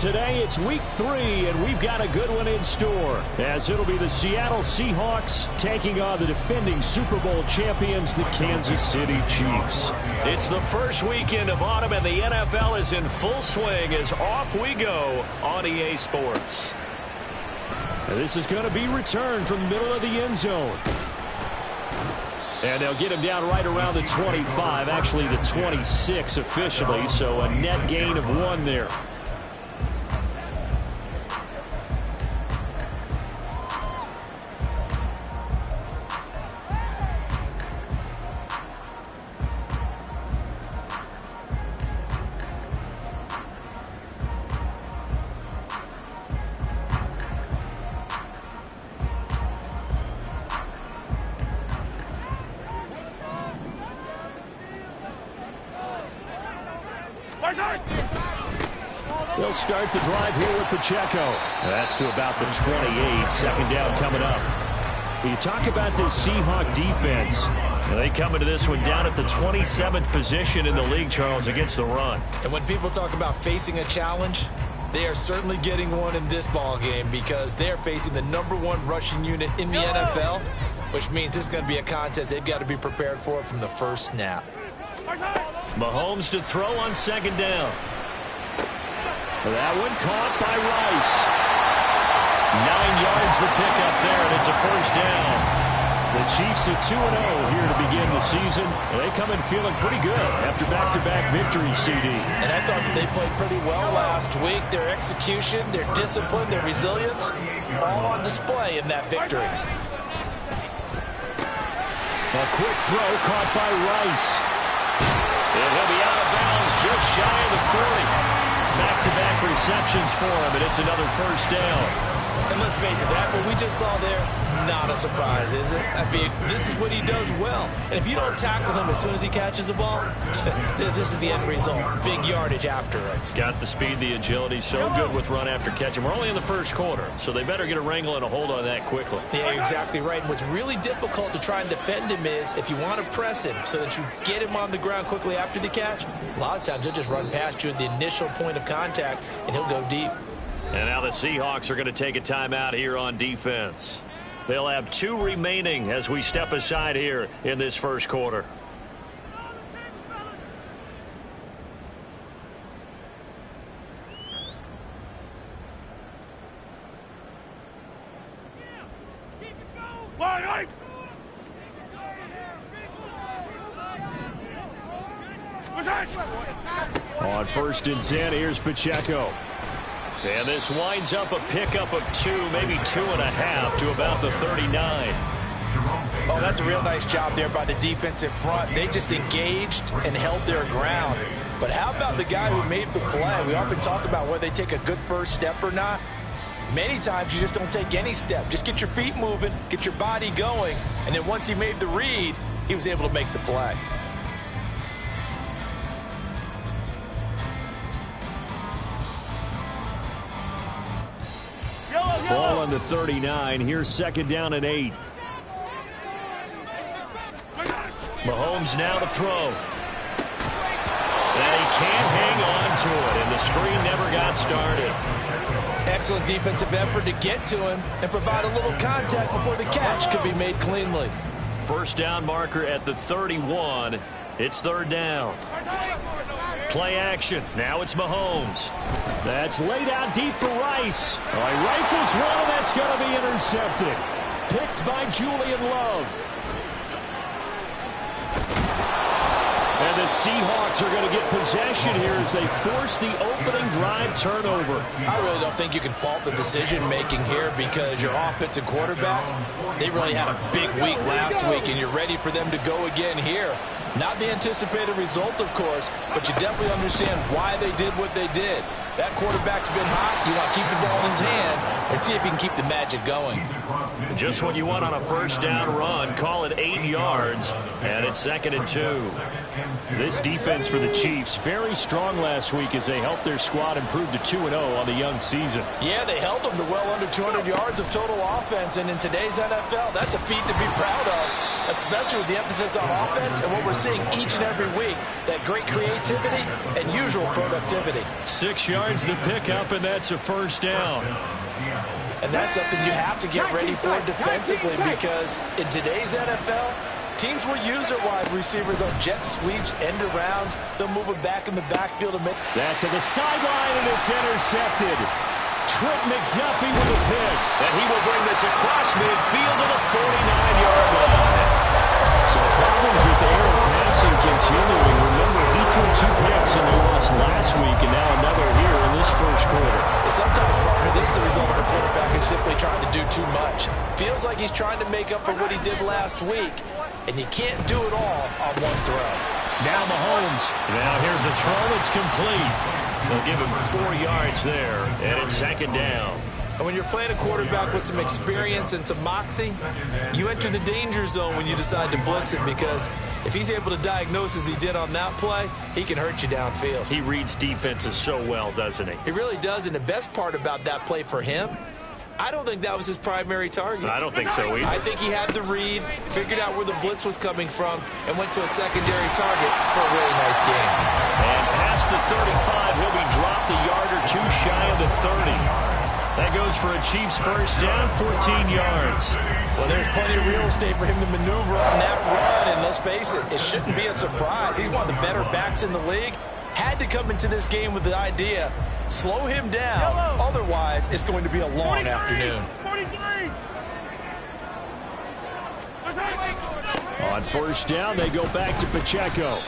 today. It's week 3, and we've got a good one in store, as it'll be the Seattle Seahawks taking on the defending Super Bowl champions, the Kansas City Chiefs. It's the first weekend of autumn, and the NFL is in full swing as off we go on EA Sports. And this is going to be returned from the middle of the end zone. And they'll get him down right around the 25, actually the 26 officially, so a net gain of 1 there. They'll start the drive here with Pacheco. That's to about the 28. Second down coming up. You talk about this Seahawk defense. And they come into this one down at the 27th position in the league, Charles, against the run. And when people talk about facing a challenge, they are certainly getting one in this ball game because they are facing the #1 rushing unit in the NFL, which means this is going to be a contest they've got to be prepared for from the first snap. Mahomes to throw on second down. That one caught by Rice. 9 yards the pickup there, and it's a first down. The Chiefs at 2-0 here to begin the season. They come in feeling pretty good after back-to-back victories, CD. And I thought that they played pretty well last week. Their execution, their discipline, their resilience, all on display in that victory. A quick throw caught by Rice. And he'll be out of bounds just shy of the 40. Back-to-back receptions for him, and it's another first down. And let's face it, that what we just saw there, not a surprise, is it? I mean, this is what he does well. And if you don't tackle him as soon as he catches the ball, this is the end result. Big yardage after it. Got the speed, the agility, so good with run after catch. And we're only in the first quarter, so they better get a wrangle and a hold on that quickly. Yeah, you're exactly right. And what's really difficult to try and defend him is if you want to press him so that you get him on the ground quickly after the catch, a lot of times he'll just run past you at the initial point of contact, and he'll go deep. And now the Seahawks are going to take a timeout here on defense. They'll have 2 remaining as we step aside here in this first quarter. On 1st and 10, here's Pacheco. And this winds up a pickup of 2, maybe 2.5 to about the 39. Oh, that's a real nice job there by the defensive front. They just engaged and held their ground. But how about the guy who made the play? We often talk about whether they take a good first step or not. Many times you just don't take any step. Just get your feet moving, get your body going, and then once he made the read, he was able to make the play. Ball on the 39. Here's 2nd down and 8. Mahomes now to throw. And he can't hang on to it, and the screen never got started. Excellent defensive effort to get to him and provide a little contact before the catch could be made cleanly. First down marker at the 31. It's 3rd down. Play action. Now it's Mahomes. That's laid out deep for Rice. He rifles one, and that's going to be intercepted. Picked by Julian Love. And the Seahawks are going to get possession here as they force the opening drive turnover. I really don't think you can fault the decision-making here because your offensive quarterback, they really had a big week last week, and you're ready for them to go again here. Not the anticipated result, of course, but you definitely understand why they did what they did. That quarterback's been hot. You want to keep the ball in his hands and see if he can keep the magic going. Just what you want on a first down run. Call it 8 yards, and it's 2nd and 2. This defense for the Chiefs, very strong last week as they helped their squad improve to 2-0 on the young season. Yeah, they held them to well under 200 yards of total offense, and in today's NFL, that's a feat to be proud of. especially with the emphasis on offense and what we're seeing each and every week, that great creativity and usual productivity. 6 yards the pickup, and that's a first down. And that's something you have to get ready for defensively, because in today's NFL, teams will use their wide receivers on jet sweeps, end arounds. They'll move it back in the backfield. That to the sideline, and it's intercepted. Trent McDuffie with a pick. And he will bring this across midfield to the 49-yard line. So problems with air passing continuing. Remember, he threw 2 picks in the loss last week, and now another here in this first quarter. Sometimes, partner, this is the result of a quarterback who's simply trying to do too much. Feels like he's trying to make up for what he did last week, and you can't do it all on one throw. Now Mahomes. Now here's a throw. It's complete. They'll give him 4 yards there, and it's second down. And when you're playing a quarterback with some experience and some moxie, you enter the danger zone when you decide to blitz him, because if he's able to diagnose as he did on that play, he can hurt you downfield. He reads defenses so well, doesn't he? He really does, and the best part about that play for him, I don't think that was his primary target. I don't think so either. I think he had the read, figured out where the blitz was coming from, and went to a secondary target for a really nice game. And past the 35, he'll be dropped a yard or 2 shy of the 30. That goes for a Chiefs first down, 14 yards. Well, there's plenty of real estate for him to maneuver on that run, and let's face it, it shouldn't be a surprise. He's one of the better backs in the league. Had to come into this game with the idea, slow him down, otherwise it's going to be a long afternoon. 43. On first down, they go back to Pacheco.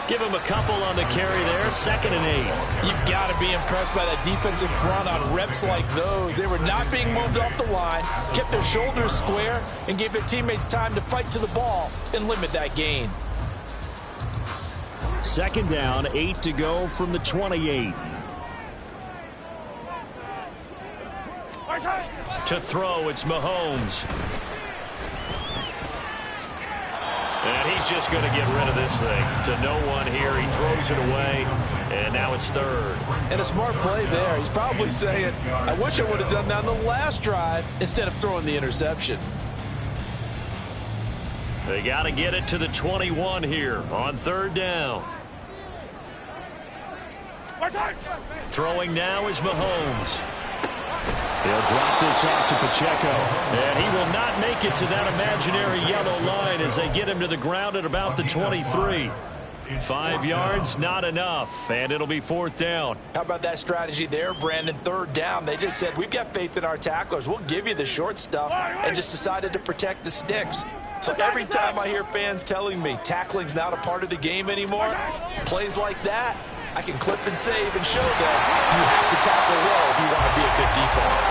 Give him a couple on the carry there, 2nd and 8. You've got to be impressed by that defensive front on reps like those. They were not being moved off the line, kept their shoulders square, and gave their teammates time to fight to the ball and limit that gain. 2nd down, 8 to go from the 28. To throw, it's Mahomes. And he's just going to get rid of this thing. To no one here. He throws it away, and now it's 3rd. And a smart play there. He's probably saying, I wish I would have done that on the last drive instead of throwing the interception. They got to get it to the 21 here on 3rd down. Throwing now is Mahomes. He'll drop this off to Pacheco. And he will not make it to that imaginary yellow line as they get him to the ground at about the 23. 5 yards, not enough, and it'll be 4th down. How about that strategy there, Brandon? 3rd down. They just said, we've got faith in our tacklers. We'll give you the short stuff, and just decided to protect the sticks. So every time I hear fans telling me tackling's not a part of the game anymore, plays like that, I can clip and save and show them you have to tackle well if you want to be a good defense.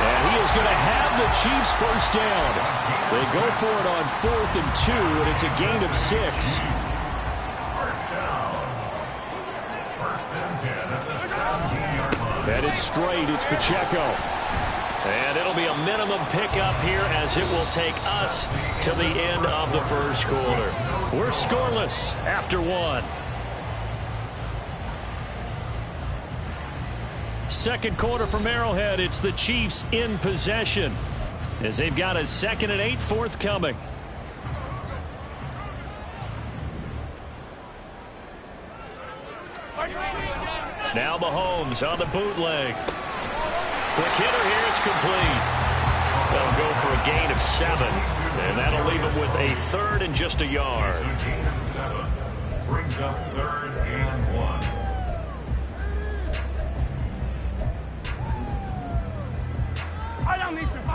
And he is going to have the Chiefs first down. They go for it on 4th and 2, and it's a gain of 6. Headed straight, it's Pacheco. And it'll be a minimum pickup here as it will take us to the end of the first quarter. We're scoreless after 1. 2nd quarter from Arrowhead. It's the Chiefs in possession as they've got a 2nd and 8 forthcoming. Now Mahomes on the bootleg. Quick hitter here, it's complete. They'll go for a gain of 7, and that'll leave them with a 3rd and just a yard. Brings up 3rd and 1.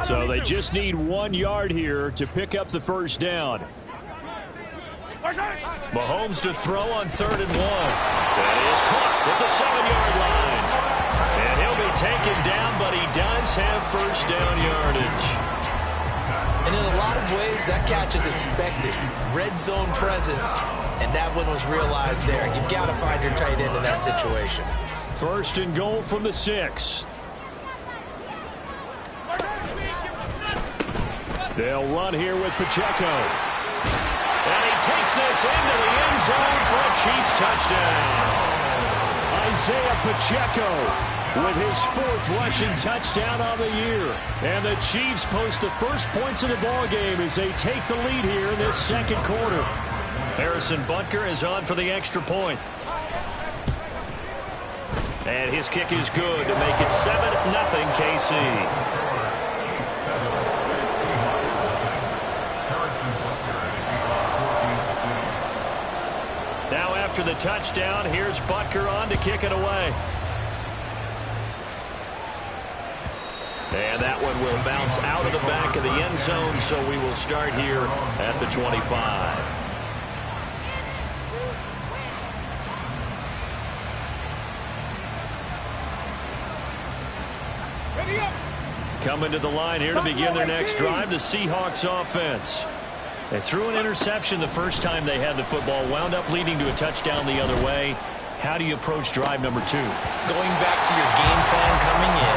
So they just need 1 yard here to pick up the first down. Mahomes to throw on 3rd and 1. That is caught at the 7-yard line. And he'll be taken down, but he does have first down yardage. And in a lot of ways, that catch is expected. Red zone presence, and that one was realized there. You've got to find your tight end in that situation. 1st and goal from the 6. They'll run here with Pacheco. And he takes this into the end zone for a Chiefs touchdown. Isaiah Pacheco with his 4th rushing touchdown on the year. And the Chiefs post the first points of the ballgame as they take the lead here in this second quarter. Harrison Butker is on for the extra point. And his kick is good to make it 7-0 KC. Now after the touchdown, here's Butker on to kick it away. And that one will bounce out of the back of the end zone, so we will start here at the 25. Coming to the line here to begin their next drive, the Seahawks offense. They threw an interception the first time they had the football, wound up leading to a touchdown the other way. How do you approach drive number 2? Going back to your game plan coming in,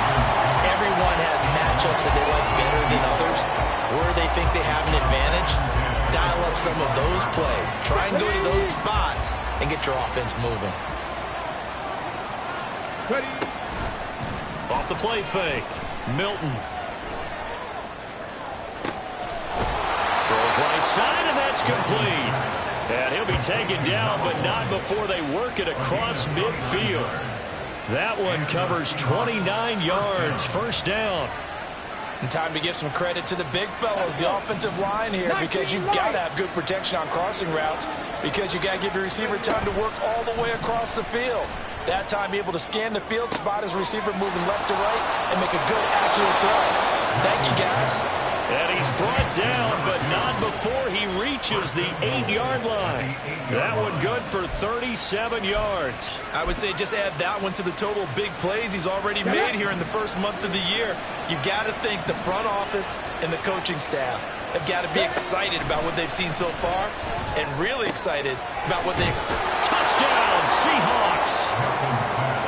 everyone has matchups that they like better than others. Where they think they have an advantage, dial up some of those plays. Try and go to those spots and get your offense moving. Off the play fake. Milton. Throws right side, and that's complete. And he'll be taken down, but not before they work it across midfield. That one covers 29 yards. First down. And time to give some credit to the big fellows, the offensive line here, because you've got to have good protection on crossing routes, because you've got to give your receiver time to work all the way across the field. That time, be able to scan the field, spot his receiver moving left to right, and make a good, accurate throw. Thank you, guys. And he's brought down, but not before he reaches the 8-yard line. That one good for 37 yards. I would say just add that one to the total big plays he's already made here in the first month of the year. You've got to think the front office and the coaching staff have got to be excited about what they've seen so far and really excited about what they expect. Touchdown, Seahawks.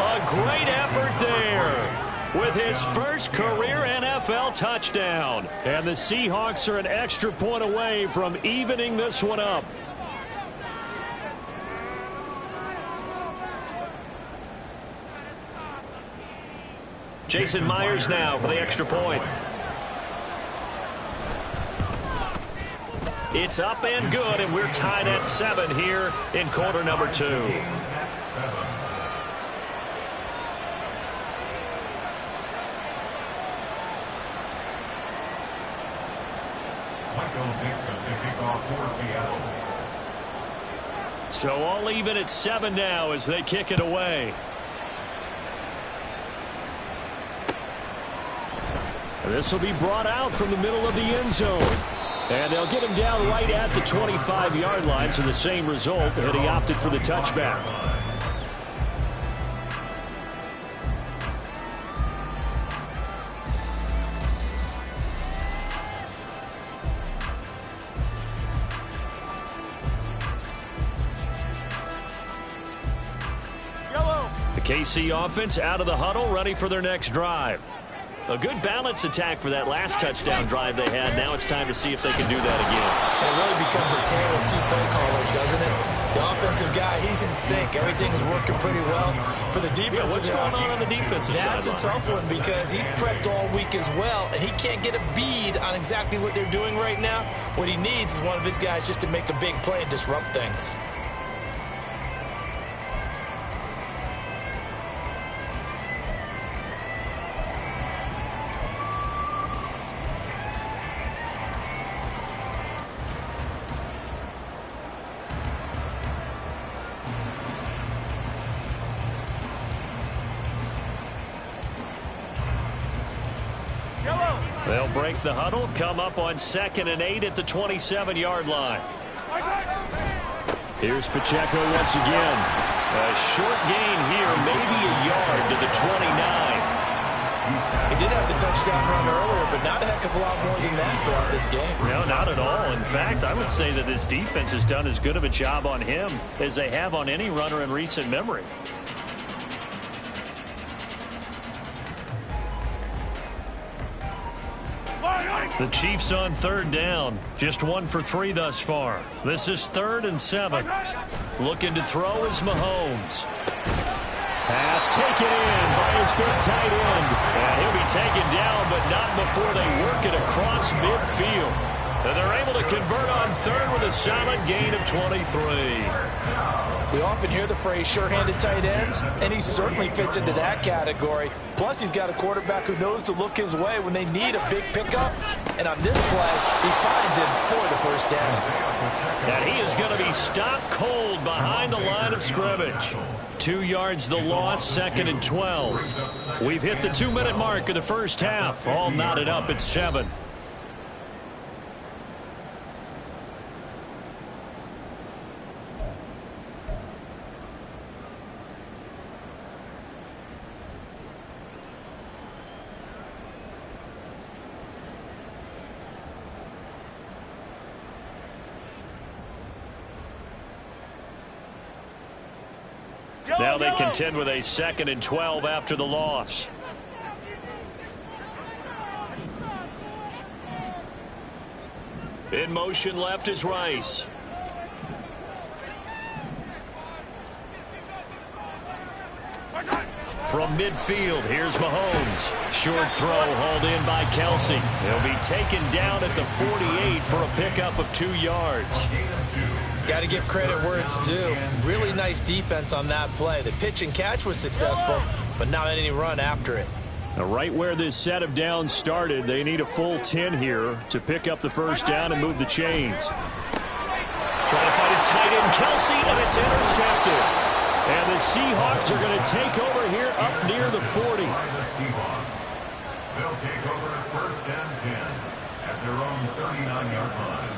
A great effort there with his first career NFL touchdown. And the Seahawks are an extra point away from evening this one up. Jason Myers now for the extra point. It's up and good, and we're tied at 7 here in quarter number 2. Michael Dixon to kick off for Seattle. So all even at 7 now as they kick it away. This will be brought out from the middle of the end zone. And they'll get him down right at the 25-yard line, so the same result, and he opted for the touchback. The KC offense out of the huddle, ready for their next drive. A good balance attack for that last touchdown drive they had. Now it's time to see if they can do that again. It really becomes a tale of 2 play callers, doesn't it? The offensive guy, he's in sync. Everything is working pretty well. For the defensive what's going on the defensive side? That's a tough one because he's prepped all week as well, and he can't get a bead on exactly what they're doing right now. What he needs is one of his guys just to make a big play and disrupt things. They'll break the huddle, come up on 2nd and 8 at the 27-yard line. Here's Pacheco once again. A short gain here, maybe a yard to the 29. He did have the touchdown run earlier, but not a heck of a lot more than that throughout this game. No, not at all. In fact, I would say that this defense has done as good of a job on him as they have on any runner in recent memory. The Chiefs on 3rd down. Just 1 for 3 thus far. This is 3rd and 7. Looking to throw is Mahomes. Pass taken in by his big tight end. And he'll be taken down, but not before they work it across midfield. And they're able to convert on third with a solid gain of 23. We often hear the phrase sure-handed tight ends, and he certainly fits into that category. Plus, he's got a quarterback who knows to look his way when they need a big pickup. And on this play, he finds him for the first down. And he is going to be stopped cold behind the line of scrimmage. 2 yards the loss, 2nd and 12. We've hit the 2-minute mark of the first half. All knotted up at 7. Now they contend with a 2nd and 12 after the loss. In motion left is Rice. From midfield, here's Mahomes. Short throw hauled in by Kelsey. He'll be taken down at the 48 for a pickup of 2 yards. Got to give credit where it's due. Really nice defense on that play. The pitch and catch was successful, but not any run after it. Now, right where this set of downs started, they need a full 10 here to pick up the first down and move the chains. Trying to find his tight end, Kelsey, and it's intercepted. And the Seahawks are going to take over here up near the 40. They'll take over 1st and 10 at their own 39-yard line.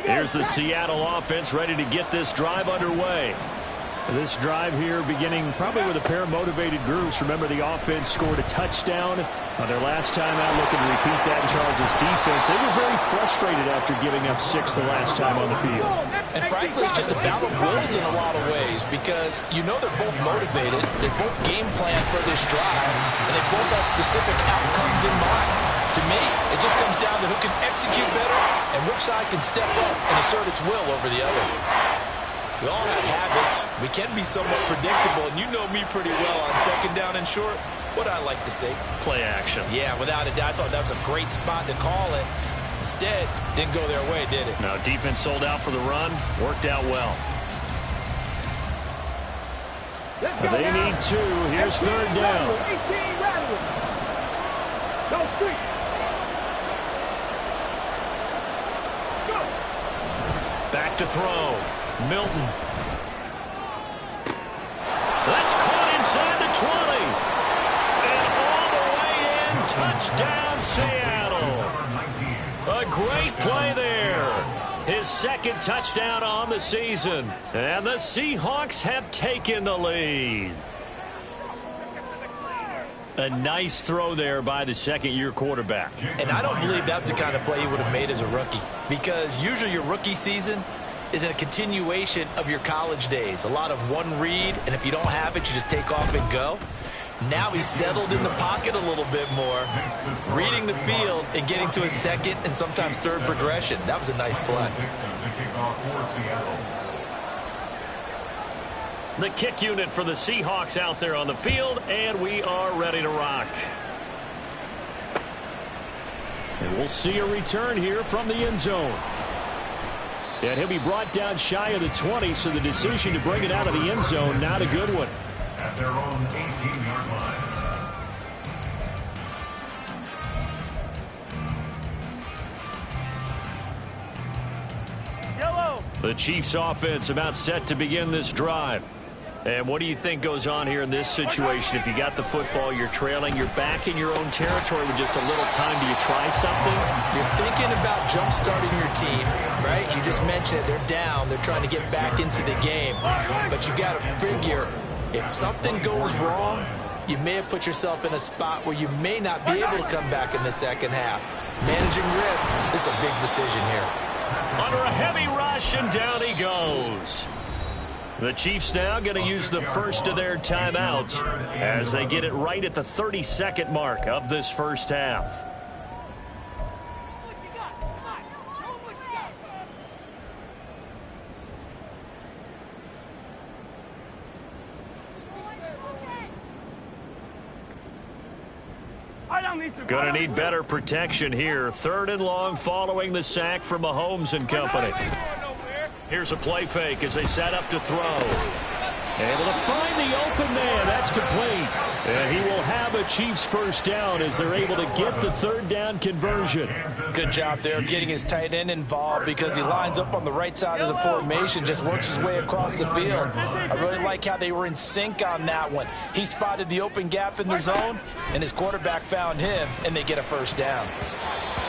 Here's the Seattle offense ready to get this drive underway. This drive here beginning probably with a pair of motivated groups. Remember, the offense scored a touchdown on their last time out, looking to repeat that in Charles' defense. They were very frustrated after giving up 6 the last time on the field. And frankly, it's just a battle of wills in a lot of ways because you know they're both motivated, they both game plan for this drive, and they both have specific outcomes in mind. To me, it just comes down to who can execute better and which side can step up and assert its will over the other. We all have habits. We can be somewhat predictable, and you know me pretty well on 2nd down and short. What I like to say? Play action. Yeah, without a doubt. I thought that was a great spot to call it. Instead, didn't go their way, did it? Now, defense sold out for the run. Worked out well. They need 2. Here's 3rd down. Back to throw. Milton. That's caught inside the 20. And all the way in. Touchdown, Seattle. A great play there. His 2nd touchdown on the season. And the Seahawks have taken the lead. A nice throw there by the 2nd-year quarterback. And I don't believe that was the kind of play he would have made as a rookie. Because usually your rookie season is a continuation of your college days. A lot of one read, and if you don't have it, you just take off and go. Now he's settled in the pocket a little bit more, reading the field and getting to his 2nd and sometimes 3rd progression. That was a nice play. The kick unit for the Seahawks out there on the field, and we are ready to rock. And we'll see a return here from the end zone. And he'll be brought down shy of the 20, so the decision to bring it out of the end zone, not a good one. At their own 18-yard line. The Chiefs offense about set to begin this drive. And what do you think goes on here in this situation? If you got the football, you're trailing, you're back in your own territory with just a little time. Do you try something? You're thinking about jump-starting your team, right? You just mentioned it. They're down. They're trying to get back into the game. But you got to figure, if something goes wrong, you may have put yourself in a spot where you may not be able to come back in the 2nd half. Managing risk, this is a big decision here. Under a heavy rush, and down he goes. The Chiefs now going to use the first of their timeouts as they get it right at the 30-second mark of this first half. Going to need better protection here. 3rd and long following the sack from Mahomes and company. Here's a play fake as they set up to throw. Able to find the open man. That's complete. And he will have a Chiefs first down as they're able to get the 3rd down conversion. Good job there of getting his tight end involved because he lines up on the right side of the formation, just works his way across the field. I really like how they were in sync on that one. He spotted the open gap in the zone, and his quarterback found him, and they get a first down.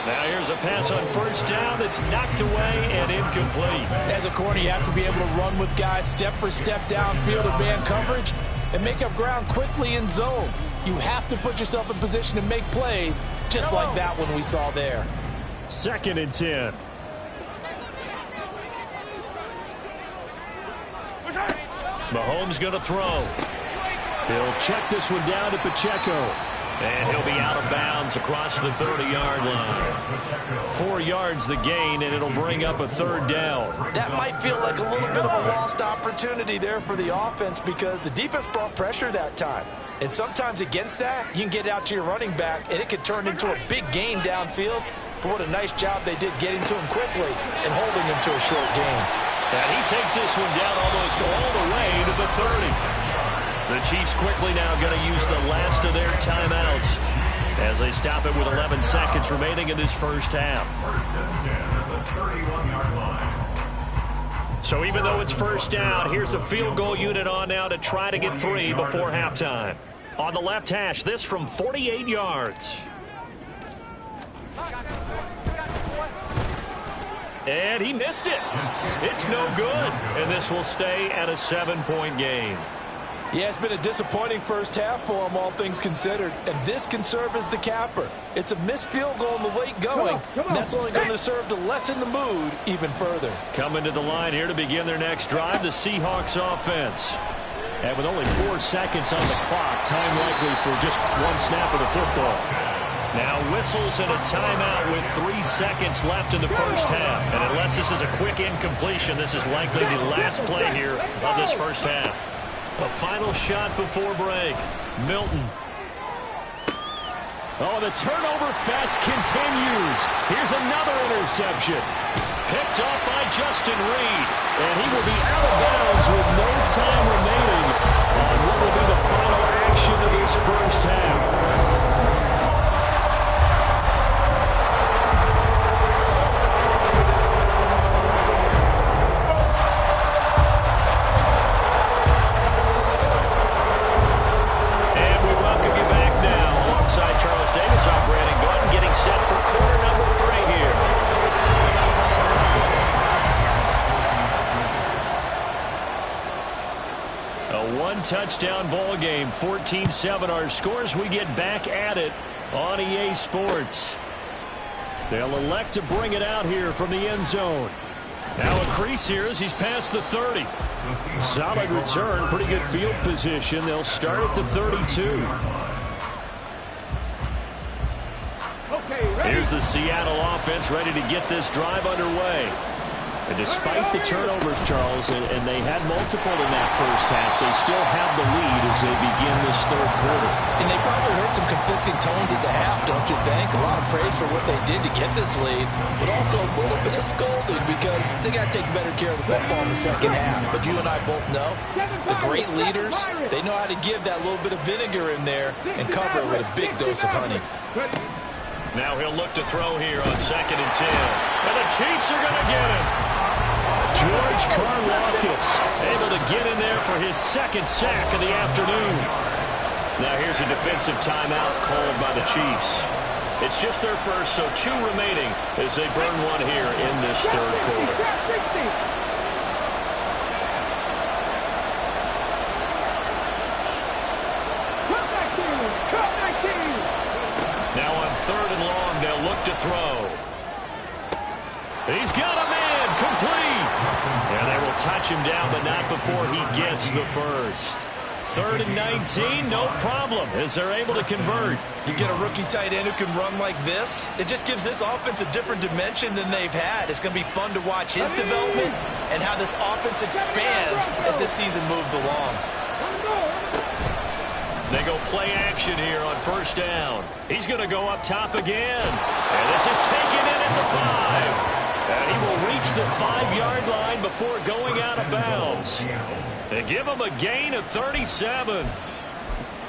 Now here's a pass on first down that's knocked away and incomplete. As a corner, you have to be able to run with guys step for step downfield in man coverage and make up ground quickly in zone. You have to put yourself in position to make plays, just like that one we saw there. 2nd and 10. Mahomes going to throw. He'll check this one down to Pacheco. And he'll be out of bounds across the 30-yard line. 4 yards the gain, and it'll bring up a 3rd down. That might feel like a little bit of a lost opportunity there for the offense because the defense brought pressure that time. And sometimes against that, you can get out to your running back, and it could turn into a big gain downfield. But what a nice job they did getting to him quickly and holding him to a short gain. And he takes this one down almost all the way to the 30. The Chiefs quickly now going to use the last of their timeouts as they stop it with 11 seconds remaining in this first half. So even though it's first down, here's the field goal unit on now to try to get 3 before halftime. On the left hash, this from 48 yards. And he missed it. It's no good. And this will stay at a 7-point game. Yeah, it's been a disappointing first half for him, all things considered. And this can serve as the capper. It's a missed field goal in the late going. And that's only going to serve to lessen the mood even further. Coming to the line here to begin their next drive, the Seahawks offense. And with only 4 seconds on the clock, time likely for just 1 snap of the football. Now whistles and a timeout with 3 seconds left in the first half. And unless this is a quick incompletion, this is likely the last play here of this first half. A final shot before break. Milton. Oh, the turnover fest continues. Here's another interception. Picked up by Justin Reed. And he will be out of bounds with no time remaining on what will be the final action of this first half. Charles Davis, I'm Brandon Gordon, getting set for quarter number 3 here. A 1-touchdown ball game, 14-7 our scores. We get back at it on EA Sports. They'll elect to bring it out here from the end zone. Now a crease here as he's past the 30. Solid return, pretty good field position. They'll start at the 32. Here's the Seattle offense ready to get this drive underway. And despite the turnovers, Charles, and they had multiple in that first half, they still have the lead as they begin this 3rd quarter. And they probably heard some conflicting tones at the half, don't you think? A lot of praise for what they did to get this lead, but also a little bit of scolding because they got to take better care of the football in the second half. But you and I both know the great leaders, they know how to give that little bit of vinegar in there and cover it with a big dose of honey. Now he'll look to throw here on 2nd and 10. And the Chiefs are going to get him. George Karlaftis able to get in there for his 2nd sack of the afternoon. Now here's a defensive timeout called by the Chiefs. It's just their first, so 2 remaining as they burn 1 here in this 3rd quarter. Now on 3rd and long, they'll look to throw. He's got a man, complete. And they will touch him down, but not before he gets the first. 3rd and 19, no problem, as they're able to convert. You get a rookie tight end who can run like this, it just gives this offense a different dimension than they've had. It's going to be fun to watch his development and how this offense expands as this season moves along. They go play action here on first down. He's going to go up top again. And this is taken in at the 5. And he will reach the 5-yard line before going out of bounds. They give him a gain of 37.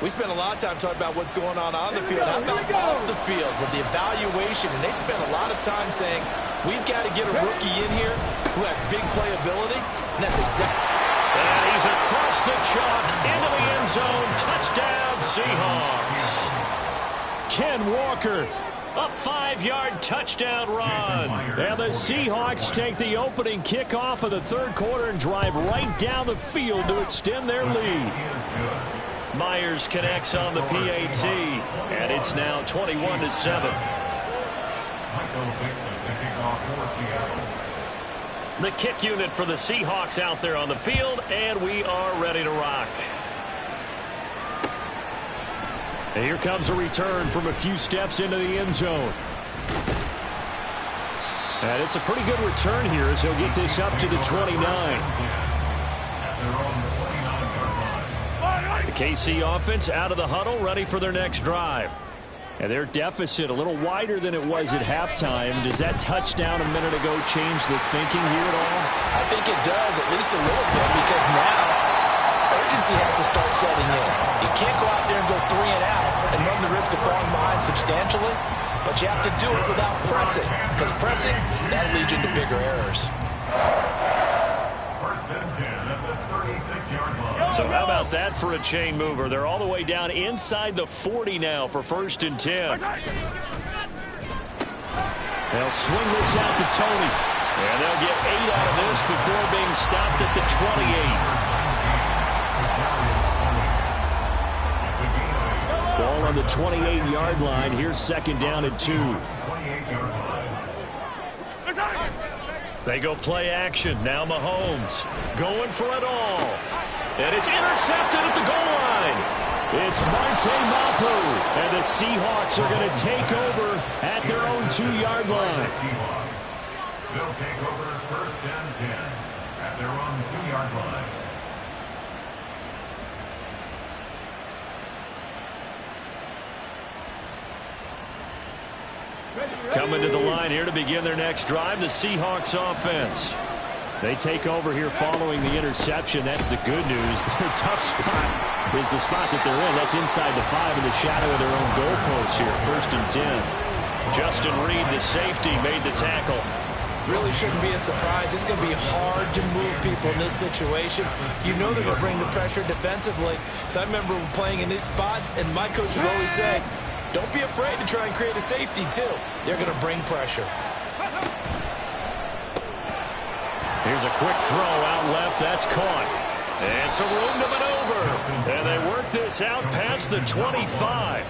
We spent a lot of time talking about what's going on the field. How about off the field with the evaluation? And they spent a lot of time saying, we've got to get a rookie in here who has big playability. And that's exactly. And he's across the chalk into the end zone. Touchdown, Seahawks. Ken Walker. A 5-yard touchdown run. And the Seahawks take the opening kickoff of the third quarter and drive right down the field to extend their lead. Myers connects on the PAT, and it's now 21-7. The kick unit for the Seahawks out there on the field, and we are ready to rock. And here comes a return from a few steps into the end zone. And it's a pretty good return here as he'll get this up to the 29. The KC offense out of the huddle, ready for their next drive. And their deficit a little wider than it was at halftime. Does that touchdown a minute ago change the thinking here at all? I think it does, at least a little bit, because now urgency has to start setting in. You can't go out there and go 3 and out and run the risk of falling behind substantially, but you have to do it without pressing, because pressing, that'll lead you into bigger errors. First and 10 at the 36-yard line. So how about that for a chain mover? They're all the way down inside the 40 now for first and 10. They'll swing this out to Tony. And they'll get 8 out of this before being stopped at the 28. Ball on the 28-yard line. Here's second down and 2. They go play action. Now Mahomes going for it all. And it's intercepted at the goal line. It's Marte Mapu. And the Seahawks are going to take over at their own 2-yard line. They'll take over first and 10 at their own 2-yard line. Coming to the line here to begin their next drive, the Seahawks offense. They take over here following the interception. That's the good news. Their tough spot is the spot that they're in. That's inside the 5 in the shadow of their own goalposts here. First and 10. Justin Reed, the safety, made the tackle. Really shouldn't be a surprise. It's going to be hard to move people in this situation. You know they're going to bring the pressure defensively. Because I remember playing in these spots, and my coaches always say, don't be afraid to try and create a safety, too. They're going to bring pressure. Here's a quick throw out left. That's caught. And some room to maneuver. And they work this out past the 25.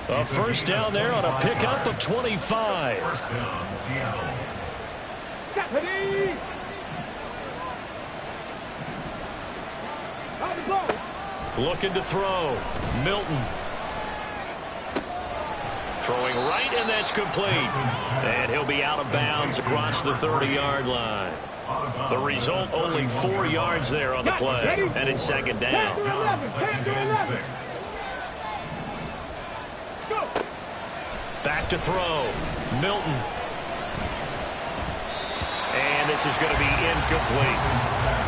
A first down there on a pickup of 25. First down, Seattle. Looking to throw. Milton. Throwing right, and that's complete. And he'll be out of bounds across the 30-yard line. The result, only 4 yards there on the play. And it's second down. Back to throw. Milton. And this is going to be incomplete.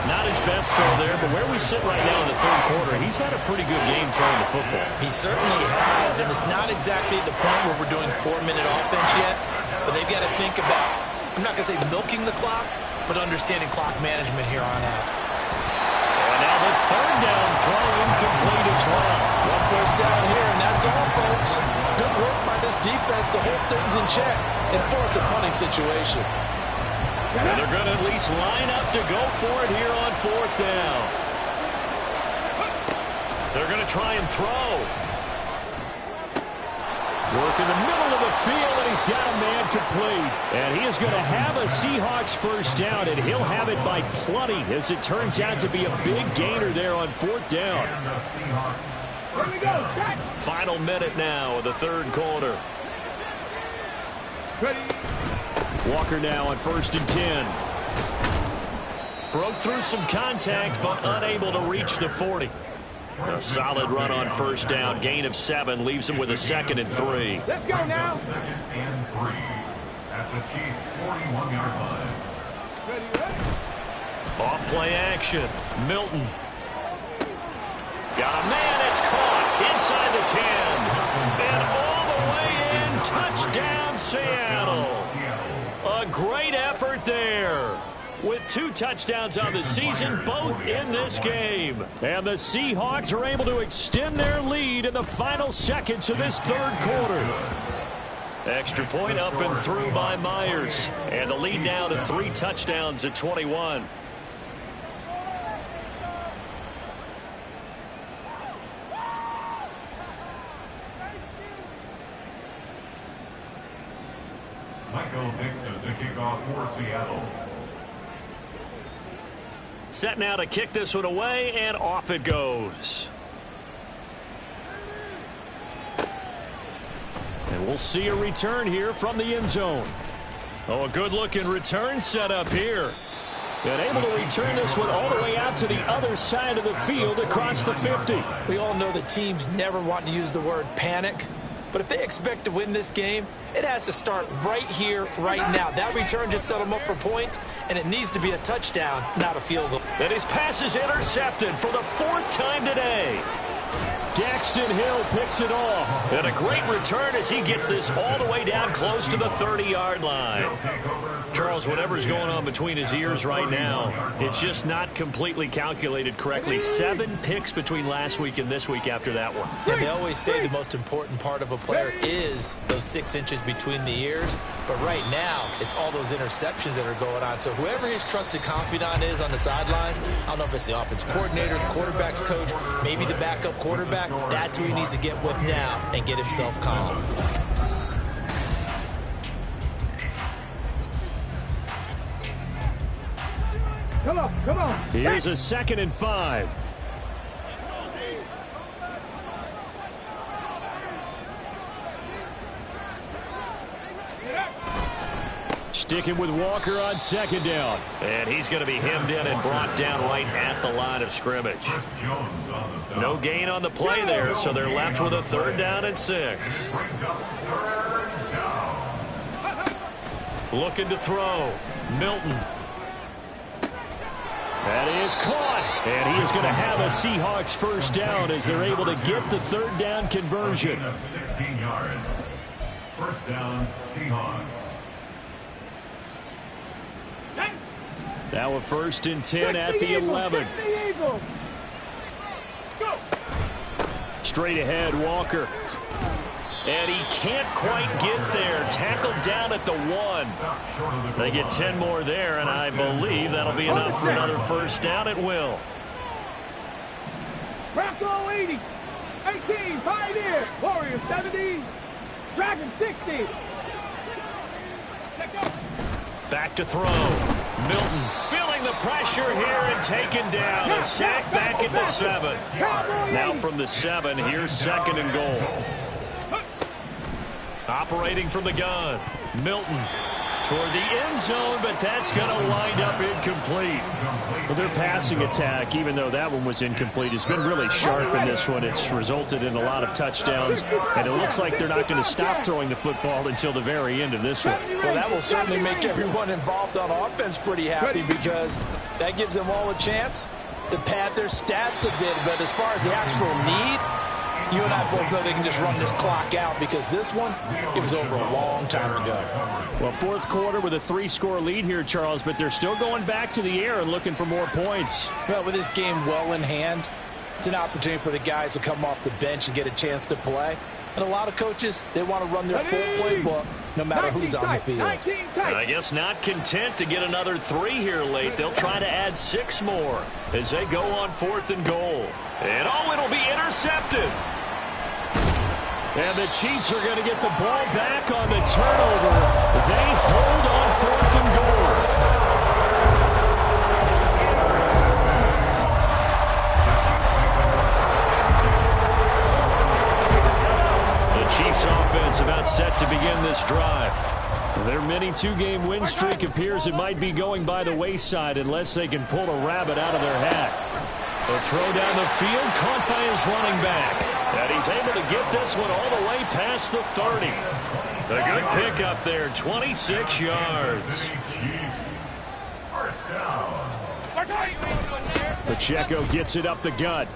Not his best throw there, but where we sit right now in the third quarter, he's had a pretty good game throwing the football. He certainly has, and it's not exactly at the point where we're doing 4-minute offense yet, but they've got to think about, I'm not going to say milking the clock, but understanding clock management here on out. And now the third down throw incomplete as well. One first down here, and that's all, folks. Good work by this defense to hold things in check and force a punting situation. And they're going to at least line up to go for it here on fourth down. They're going to try and throw. Work in the middle of the field, and he's got a man complete. And he is going to have a Seahawks first down, and he'll have it by plenty, as it turns out to be a big gainer there on fourth down. And the Seahawks. Final minute now of the third quarter. Walker now on first and 10. Broke through some contact, but unable to reach the 40. A solid run on first down. Gain of 7 leaves him with a 2nd and 3. Let's go now. 2nd and 3 at the Chiefs' 41-yard line. Off play action. Milton. Got a man. It's caught inside the 10. And all the way in. Touchdown, Seattle. A great effort there. With 2 touchdowns on the season, both in this game. And the Seahawks are able to extend their lead in the final seconds of this third quarter. Extra point up and through by Myers. And the lead now to 3 touchdowns at 21. Michael Dixon to kick off for Seattle. Set now to kick this one away, and off it goes. And we'll see a return here from the end zone. Oh, a good-looking return set up here. And able to return this one all the way out to the other side of the field across the 50. We all know the teams never want to use the word panic. But if they expect to win this game, it has to start right here, right now. That return just set them up for points, and it needs to be a touchdown, not a field goal. And his pass is intercepted for the 4th time today. Daxton Hill picks it off. And a great return as he gets this all the way down close to the 30-yard line. Charles, whatever's going on between his ears right now, it's just not completely calculated correctly. 7 picks between last week and this week after that one. And they always say the most important part of a player is those 6 inches between the ears. But right now, it's all those interceptions that are going on. So whoever his trusted confidant is on the sidelines, I don't know if it's the offensive coordinator, the quarterback's coach, maybe the backup quarterback, that's who he needs to get with now and get himself calm. Come on, come on. Here's a 2nd and 5. Sticking with Walker on 2nd down. And he's going to be hemmed in and brought down right at the line of scrimmage. Jones on the stop. No gain on the play there, so they're left with a 3rd down and 6. Brings up 3rd down. Looking to throw. Milton. That is caught. And he is going to have a Seahawks 1st down as they're able to get the 3rd down conversion. 16 yards. 1st down, Seahawks. Now a 1st and 10 at the 11. Straight ahead, Walker. And he can't quite get there. Tackled down at the 1. They get 10 more there, and I believe that'll be enough for another 1st down at will. Bronco 80, 18, Pioneer, Warrior 70, Dragon 60. Back to throw. Milton feeling the pressure here and taken down. A sack back at the 7. Now from the 7, here's 2nd and goal. Operating from the gun. Milton toward the end zone, but that's going to wind up incomplete. Well, their passing attack, even though that one was incomplete, has been really sharp in this one. It's resulted in a lot of touchdowns, and it looks like they're not going to stop throwing the football until the very end of this one. Well, that will certainly make everyone involved on offense pretty happy because that gives them all a chance to pad their stats a bit. But as far as the actual need, you and I both know they can just run this clock out because this one, it was over a long time ago. Well, 4th quarter with a 3-score lead here, Charles, but they're still going back to the air and looking for more points. Well, with this game well in hand, it's an opportunity for the guys to come off the bench and get a chance to play. And a lot of coaches, they want to run their full playbook no matter who's on the field. I guess not content to get another 3 here late. They'll try to add 6 more as they go on 4th and goal. And it'll be intercepted. And the Chiefs are going to get the ball back on the turnover. They hold on 4th and goal. The Chiefs offense about set to begin this drive. Their mini 2-game win streak appears it might be going by the wayside unless they can pull a rabbit out of their hat. The throw down the field, caught by his running back. And he's able to get this one all the way past the 30. A good pickup there, 26 yards. First down. Pacheco gets it up the gut.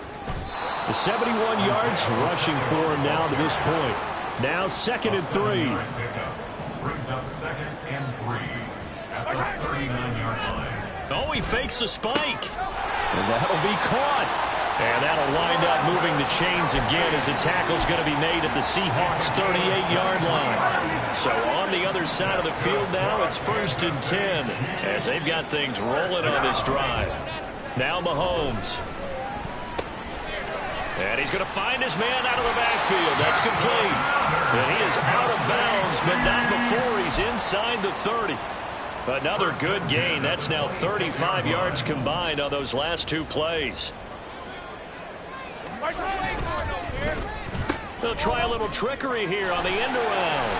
The 71 yards rushing for him now to this point. Now 2nd and 3. Brings up 2nd and 3 at the 39-yard line. Oh, he fakes the spike. And that'll be caught. And that'll wind up moving the chains again as the tackle's going to be made at the Seahawks' 38-yard line. So on the other side of the field now, it's 1st and 10 as they've got things rolling on this drive. Now Mahomes. And he's going to find his man out of the backfield. That's complete. And he is out of bounds, but not before he's inside the 30. Another good gain. That's now 35 yards combined on those last 2 plays. They'll try a little trickery here on the end around.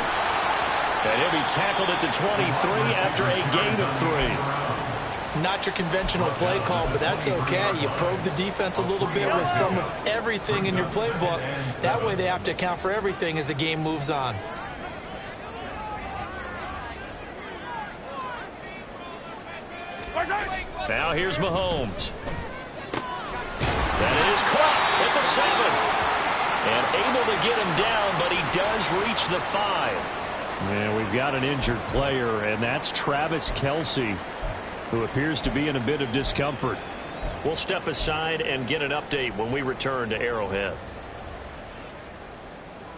And he'll be tackled at the 23 after a gain of 3. Not your conventional play call, but that's okay. You probe the defense a little bit with some of everything in your playbook. That way they have to account for everything as the game moves on. Now here's Mahomes. That is caught at the 7. And able to get him down, but he does reach the 5. And we've got an injured player, and that's Travis Kelce, who appears to be in a bit of discomfort. We'll step aside and get an update when we return to Arrowhead.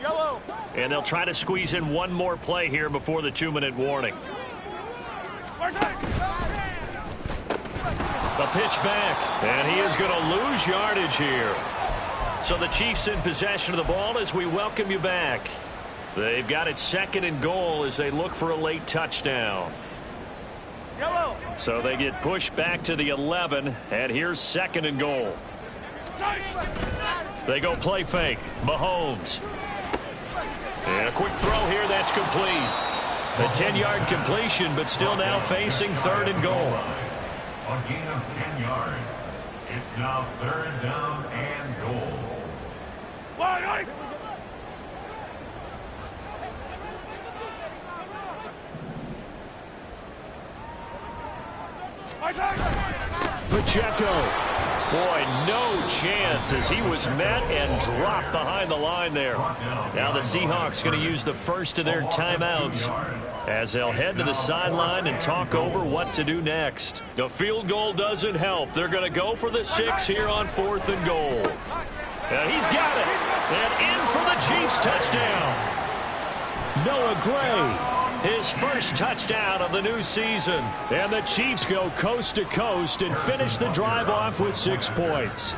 Yellow. And they'll try to squeeze in one more play here before the 2-minute warning. A pitch back, and he is going to lose yardage here. So the Chiefs in possession of the ball as we welcome you back. They've got it 2nd and goal as they look for a late touchdown. Yellow. So they get pushed back to the 11, and here's 2nd and goal. They go play fake. Mahomes. And a quick throw here, that's complete. A 10-yard completion, but still now facing 3rd and goal. A gain of 10 yards. It's now 3rd down and goal. Pacheco. Boy, no chance as he was met and dropped behind the line there. Now the Seahawks going to use the first of their timeouts as they'll head to the sideline and talk over what to do next. The field goal doesn't help. They're going to go for the 6 here on 4th and goal. And he's got it. And in for the Chiefs touchdown. Noah Gray. His first touchdown of the new season. And the Chiefs go coast to coast and finish the drive off with 6 points.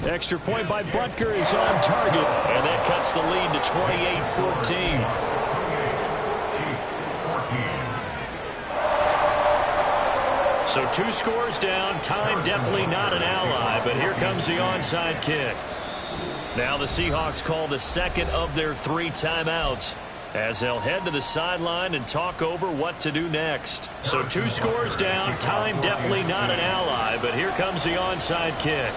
Extra point by Butker is on target. And that cuts the lead to 28-14. So 2 scores down. Time definitely not an ally. But here comes the onside kick. Now the Seahawks call the 2nd of their 3 timeouts as they'll head to the sideline and talk over what to do next. So 2 scores down, time definitely not an ally, but here comes the onside kick.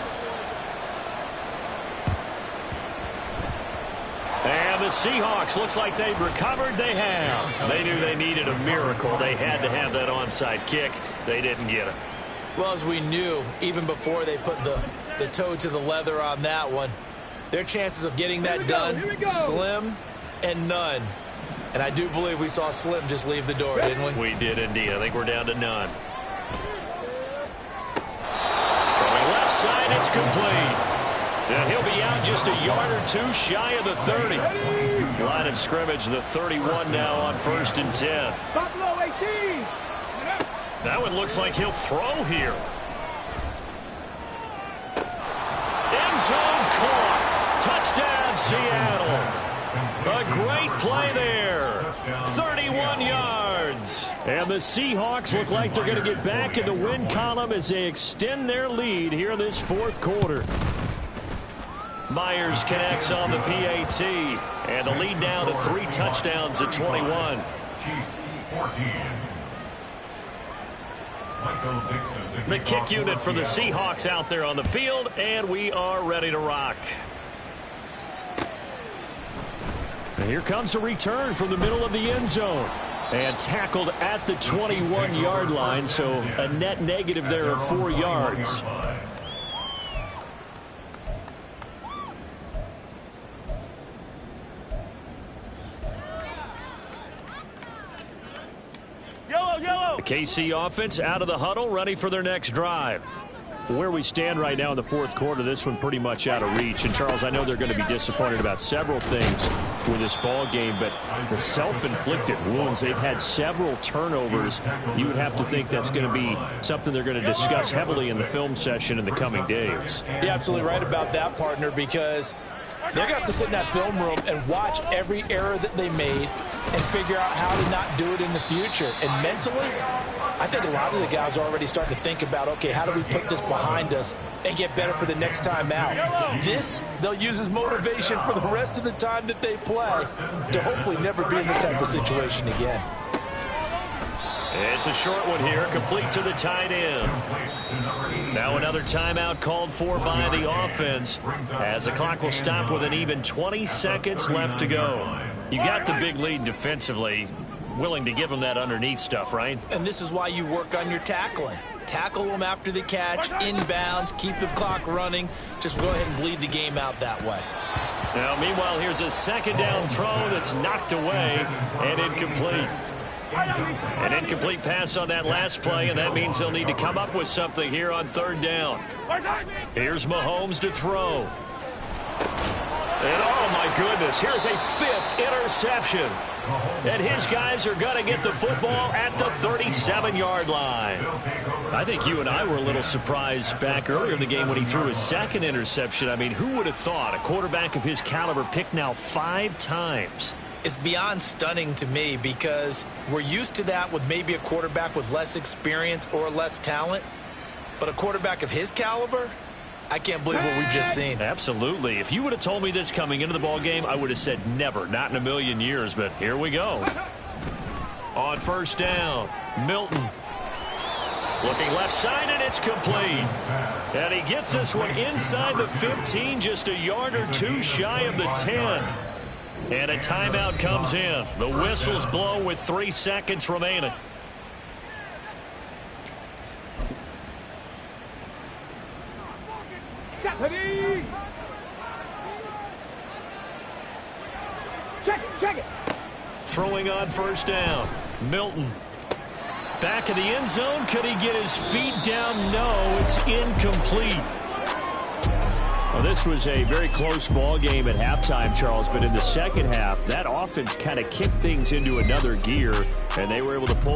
And the Seahawks, looks like they've recovered. They have. They knew they needed a miracle. They had to have that onside kick. They didn't get it. Well, as we knew, even before they put the toe to the leather on that one, their chances of getting that done, slim and none. And I do believe we saw Slim just leave the door, didn't we? We did indeed. I think we're down to none. Throwing left side, it's complete. And he'll be out just a yard or 2 shy of the 30. Line of scrimmage, the 31 now on 1st and 10. Buffalo 18. That one looks like he'll throw here. End zone caught. Touchdown, Seattle. A great play there. 31 yards. And the Seahawks look like they're going to get back in the win column as they extend their lead here in this 4th quarter. Myers connects on the PAT. And the lead now to 3 touchdowns at 21. Chiefs 14. Michael Dixon. The kick unit for the Seahawks out there on the field, and we are ready to rock. And here comes a return from the middle of the end zone. And tackled at the 21-yard line, so a net negative there of 4 yards. The KC offense out of the huddle, ready for their next drive. Where we stand right now in the fourth quarter, this one pretty much out of reach. And, Charles, I know they're going to be disappointed about several things with this ball game, but the self-inflicted wounds, they've had several turnovers. You would have to think that's going to be something they're going to discuss heavily in the film session in the coming days. You're absolutely right about that, partner, because they're going to have to sit in that film room and watch every error that they made and figure out how to not do it in the future. And mentally, I think a lot of the guys are already starting to think about, okay, how do we put this behind us and get better for the next time out? This, they'll use as motivation for the rest of the time that they play to hopefully never be in this type of situation again. It's a short one here, complete to the tight end. Now another timeout called for by the offense as the clock will stop with an even 20 seconds left to go. You got the big lead defensively. Willing to give them that underneath stuff, right? And this is why you work on your tackling. Tackle them after the catch, inbounds, keep the clock running. Just go ahead and bleed the game out that way. Now, meanwhile, here's a second down throw that's knocked away and incomplete. An incomplete pass on that last play, and that means they'll need to come up with something here on third down. Here's Mahomes to throw. And, oh, my goodness, here's a 5th interception. And his guys are going to get the football at the 37-yard line. I think you and I were a little surprised back earlier in the game when he threw his 2nd interception. I mean, who would have thought a quarterback of his caliber picked now 5 times? It's beyond stunning to me because we're used to that with maybe a quarterback with less experience or less talent. But a quarterback of his caliber, I can't believe what we've just seen. Absolutely. If you would have told me this coming into the ball game, I would have said never, not in a million years. But here we go. On first down, Milton. Looking left side, and it's complete. And he gets this one inside the 15, just a yard or 2 shy of the 10. And a timeout comes in. The whistles blow with 3 seconds remaining. Check it. Throwing on first down, Milton. Back of the end zone. Could he get his feet down? No, it's incomplete. Well, this was a very close ball game at halftime, Charles, but in the second half, that offense kind of kicked things into another gear, and they were able to pull